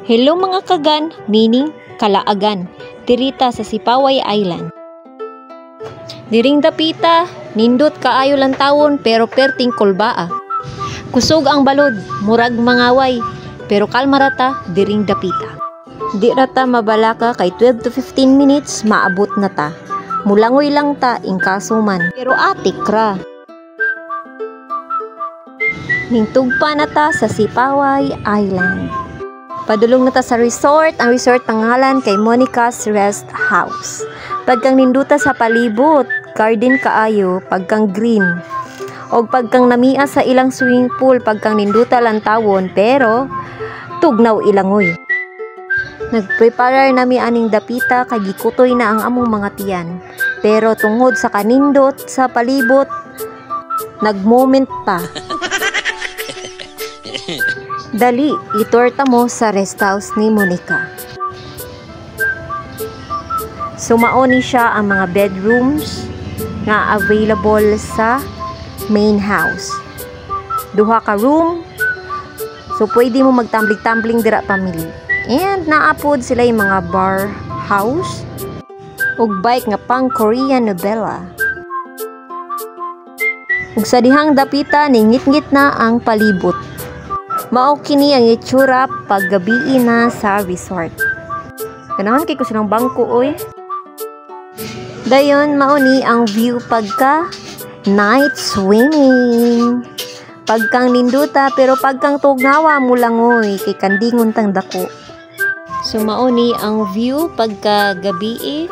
Hello mga kagan, meaning kalaagan, tirita sa Sipaway Island. Diring dapita, nindot kaayo lang tawon pero perting kulbaa. Kusog ang balod, murag mangaway, pero kalmarata diring dapita. Di rata mabalaka kay 12 to 15 minutes maabot na ta. Mulangoy lang ta ingkaso man, pero atik ra. Ningtugpa na ta sa Sipaway Island. Padulong na ta sa resort. Ang resort pangalan kay Monica's Rest House. Pagkang ninduta sa palibot, garden kaayo, pagkang green. O pagkang namia sa ilang swimming pool, pagkang ninduta lang tawon, pero tugnaw ilangoy. Nagprepare nami aning dapita kay gikutoy na ang among mga tiyan. Pero tungod sa kanindot sa palibot, nagmoment pa. Dali, itorta mo sa rest house ni Monica. Sumaoni siya ang mga bedrooms nga available sa main house. Duha ka room, so pwede mo magtambling-tambling dira pamili. And naapod sila yung mga bar house ug bike nga pang Korean novela. Ug sa dihang dapita ningit-ngit na ang palibot. Mao kini ang itsura paggabi na sa resort. Ganahan kay ko silang bangko oy. Dayon mao ni ang view pagka night swimming. Pagkang ninduta pero pagkang tugnawa mo langoy kay kandingon tang dako. So mao ni ang view pagka gabi.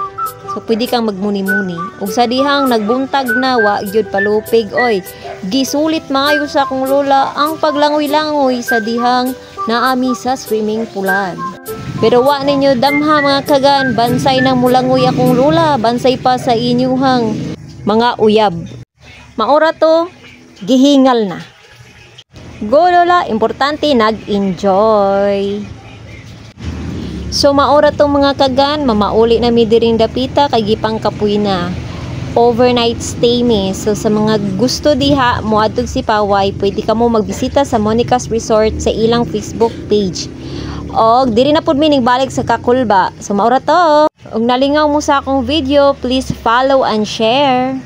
So pwede kang magmuni-muni. Ug sa dihang nagbuntag na wa gyud palupig oy. Gisulit maayo sa akong lola ang paglangoy-langoy sa dihang naami sa swimming poolan. Pero wa ninyo damha mga kagan, bansay nang mulangoy akong lola, bansay pa sa inyuhang mga uyab. Maura to, gihingal na. Go lola, importante nag-enjoy. So maura tong mga kagan, mamauli na mi diring dapita kay gipang kapuy na. Overnight stay mi. So sa mga gusto diha moadtog Sipaway, pwede ka mo magbisita sa Monica's Resort sa ilang Facebook page. Og diri na pud mi balik sa Kakulba. So maura to. Og nalingaw mo sa akong video, please follow and share.